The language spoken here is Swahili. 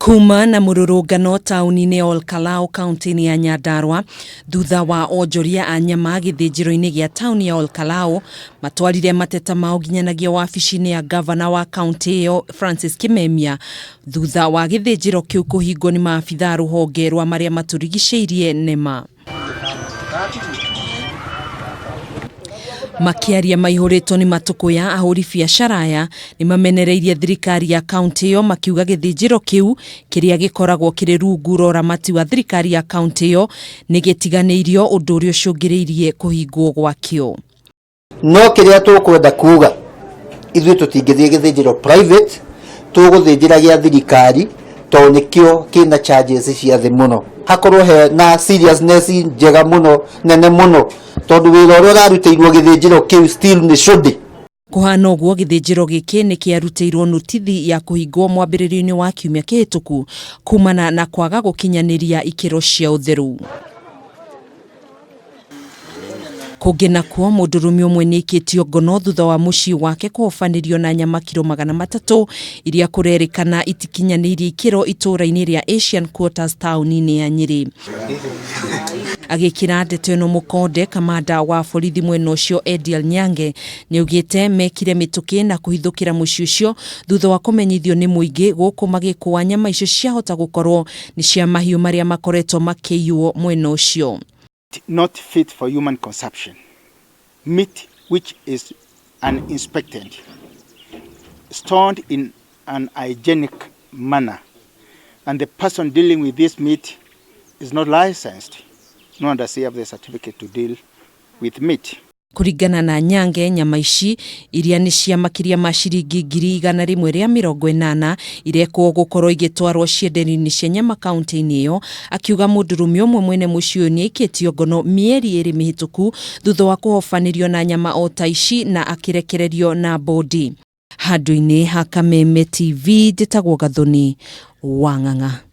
Kuumana mururungano tauni-ini Ol Kalou kaunti-ini ya Nyandarua thutha wa onjoria a nyama githinjiro-ini gia tauni ya Ol Kalou matwarire mateta mao nginyanagia wabici-ini ya ngavana wa kaunti iyo Francis Kimemia thutha wa githinjiro kiu kuhingwo ni maabitha ruhonge rwa maria maturigiciirie NEMA. Makiaria maihuritwo ni matuko ya Ahuri biacara ni mamenereirie thirikari ya kaunti iyo makiuga githinjiro kiu kiria gikoragwo kiri rungu rwa uramati wa thirikari ya kaunti iyo ni gitiganeirio undu uria ucungiriirie kuhingwo gwakio. No kiria tukwenda kuga ithuĩ tutingithie githinjiro private tuguthinjira gia thirikari to nikio kina charges cia thi muno hakorwo he na seriousness njega muno nene muno tondu wira uria urarutĩirwo githinjiro kiu still ni shudi. Kuhana uguo githinjiro giki ni kiarutĩirwo notithi ya kuhingwo mwambĩrĩrio-inĩ wa kiumia kihituku kuumana na kwaga gukinyaniria ikiro cia utheru. Kugena kuo Mundurume umwe ni ikitio ngono thutha wa mucii wake kuhofanirio na nyama kiro 300 iria kurerikana itikinyanirie kiro ituura-ini ria Asian Quarters tauni-ini ya Nyeri. Agikira ndeto ino mukonde kamanda wa borithi mwena ucio Ediel Nyange ni ugite mekire mituki na kuhithukira mucii ucio thutha wa kumenyithio ni muingi guku magikuwa nyama icio ciahota gukorwo ni cia mahiu maria makoretwo makiywo mwena ucio. Not fit for human consumption. Meat which is uninspected, stored in an hygienic manner, and the person dealing with this meat is not licensed, nor does he have the certificate to deal with meat. Kuringana na Nyange, nyama ici iria ni cia makiria ma ciringi 180 irekwo gukorwo igitwarwo cienderio-ini cia nyama kaunti-ini iyo, akiuga Mundurume umwe mwene mucii ni ikitio ngono mieri 2 mihituku thutha wa kuhofanirio na nyama o ta ici na akirekererio na bodi. Handũ-inĩ ha Kameme TV, njĩtagwo Gathoni wa Ng'ang'a.